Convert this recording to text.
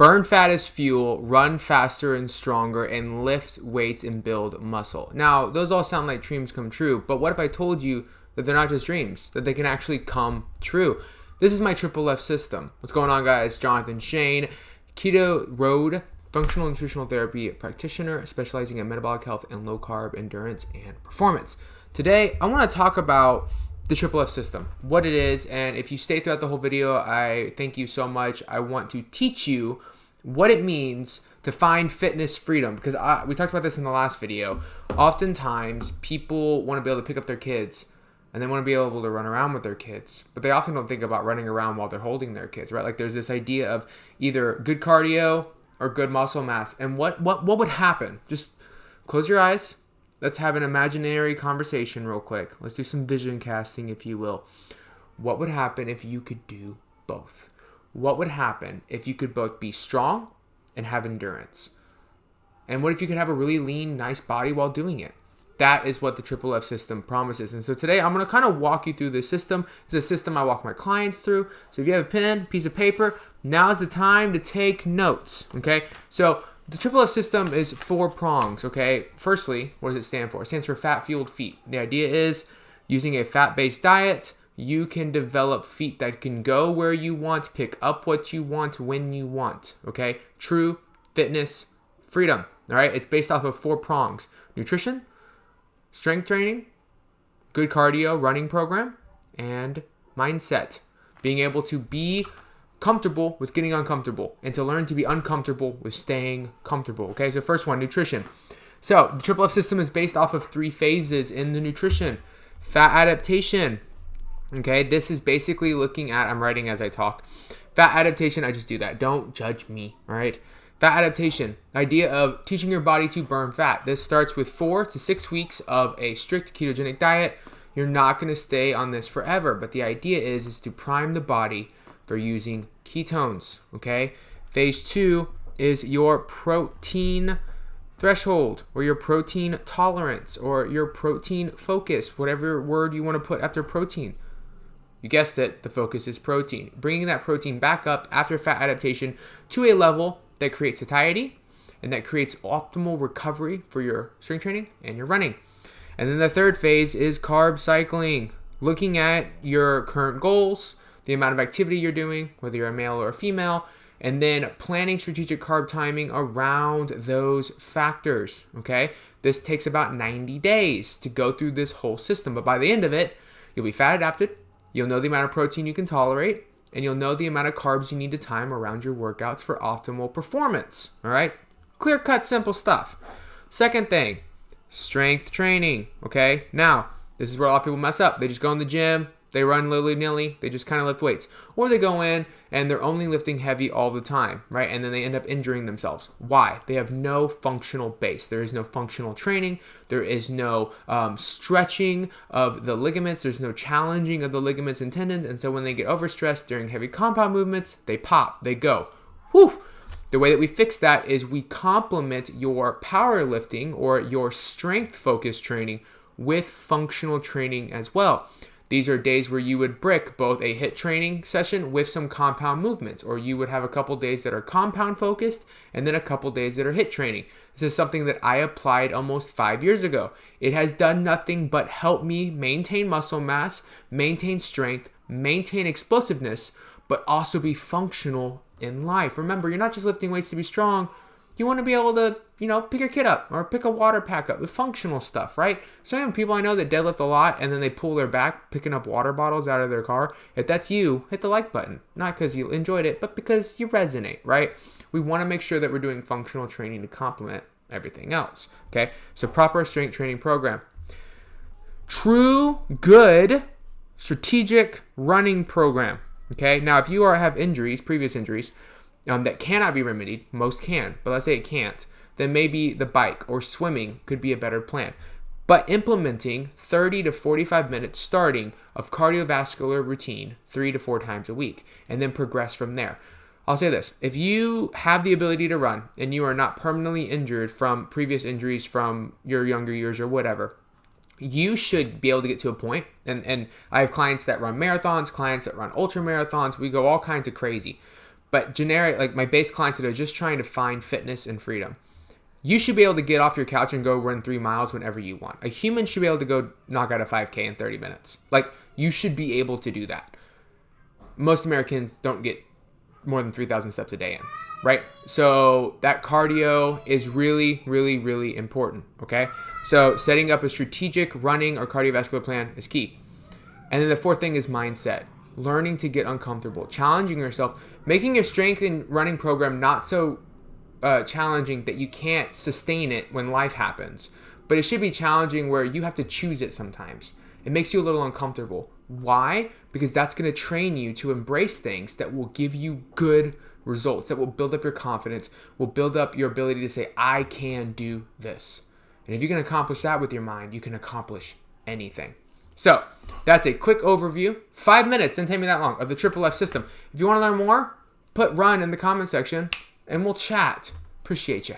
Burn fat as fuel, run faster and stronger, and lift weights and build muscle. Now, those all sound like dreams come true, but what if I told you that they're not just dreams, that they can actually come true? This is my triple F system. What's going on, guys? Jonathan Shane, Keto Road, functional nutritional therapy practitioner, specializing in metabolic health and low carb endurance and performance. Today, I want to talk about the triple F system, what it is, and if you stay throughout the whole video, I thank you so much. I want to teach you what it means to find fitness freedom, because we talked about this in the last video. Oftentimes, people want to be able to pick up their kids, and they want to be able to run around with their kids, but they often don't think about running around while they're holding their kids, right? Like there's this idea of either good cardio or good muscle mass, and what would happen? Just close your eyes. Let's have an imaginary conversation real quick. Let's do some vision casting, if you will. What would happen if you could do both? What would happen if you could both be strong and have endurance? And what if you could have a really lean, nice body while doing it? That is what the triple F system promises. And so today I'm going to kind of walk you through this system. It's a system I walk my clients through. So if you have a pen, piece of paper, now is the time to take notes, okay? So the triple F system is 4 prongs, okay? Firstly, what does it stand for? It stands for fat-fueled feet. The idea is using a fat-based diet, you can develop feet that can go where you want, pick up what you want, when you want, okay? True fitness freedom, all right? It's based off of 4 prongs: nutrition, strength training, good cardio, running program, and mindset. Being able to be comfortable with getting uncomfortable and to learn to be uncomfortable with staying comfortable. Okay, so first one, nutrition. So the triple F system is based off of 3 phases in the nutrition. Fat adaptation. Okay, this is basically looking at, I'm writing as I talk. Fat adaptation, I just do that. Don't judge me, all right? Fat adaptation, idea of teaching your body to burn fat. This starts with 4 to 6 weeks of a strict ketogenic diet. You're not going to stay on this forever, but the idea is to prime the body for using ketones, okay? Phase 2 is your protein threshold, or your protein tolerance, or your protein focus, whatever word you want to put after protein. You guessed it, the focus is protein. Bringing that protein back up after fat adaptation to a level that creates satiety and that creates optimal recovery for your strength training and your running. And then the third phase is carb cycling, looking at your current goals, the amount of activity you're doing, whether you're a male or a female, and then planning strategic carb timing around those factors, okay? This takes about 90 days to go through this whole system, but by the end of it, you'll be fat adapted, you'll know the amount of protein you can tolerate, and you'll know the amount of carbs you need to time around your workouts for optimal performance, all right? Clear-cut, simple stuff. Second thing, strength training, okay? Now, this is where a lot of people mess up. They just go in the gym, they run willy-nilly, they just kind of lift weights. Or they go in and they're only lifting heavy all the time, right? And then they end up injuring themselves. Why? They have no functional base. There is no functional training. There is no stretching of the ligaments. There's no challenging of the ligaments and tendons. And so when they get overstressed during heavy compound movements, they pop, they go. Whew! The way that we fix that is we complement your powerlifting or your strength-focused training with functional training as well. These are days where you would brick both a HIIT training session with some compound movements, or you would have a couple days that are compound focused and then a couple days that are HIIT training. This is something that I applied almost 5 years ago. It has done nothing but help me maintain muscle mass, maintain strength, maintain explosiveness, but also be functional in life. Remember, you're not just lifting weights to be strong. You want to be able to, pick your kid up or pick a water pack up with functional stuff, right? So many people I know that deadlift a lot and then they pull their back picking up water bottles out of their car. If that's you, hit the like button. Not because you enjoyed it, but because you resonate, right? We want to make sure that we're doing functional training to complement everything else, okay? So proper strength training program. True, good, strategic running program, okay? Now, if you have injuries, previous injuries, that cannot be remedied, most can, but let's say it can't, then maybe the bike or swimming could be a better plan. But implementing 30 to 45 minutes starting of cardiovascular routine 3 to 4 times a week, and then progress from there. I'll say this, if you have the ability to run and you are not permanently injured from previous injuries from your younger years or whatever, you should be able to get to a point, and I have clients that run marathons, clients that run ultra marathons, we go all kinds of crazy. but generic, like my base clients that are just trying to find fitness and freedom. You should be able to get off your couch and go run 3 miles whenever you want. A human should be able to go knock out a 5K in 30 minutes. Like, you should be able to do that. Most Americans don't get more than 3,000 steps a day in, right? So that cardio is really, really, really important, okay? So setting up a strategic running or cardiovascular plan is key. And then the fourth thing is mindset. Learning to get uncomfortable, challenging yourself, making your strength and running program not so challenging that you can't sustain it when life happens. But it should be challenging where you have to choose it sometimes. It makes you a little uncomfortable. Why? Because that's going to train you to embrace things that will give you good results, that will build up your confidence, will build up your ability to say, I can do this. And if you can accomplish that with your mind, you can accomplish anything. So that's a quick overview. 5 minutes, didn't take me that long, of the Triple F system. If you want to learn more, put run in the comment section and we'll chat. Appreciate you.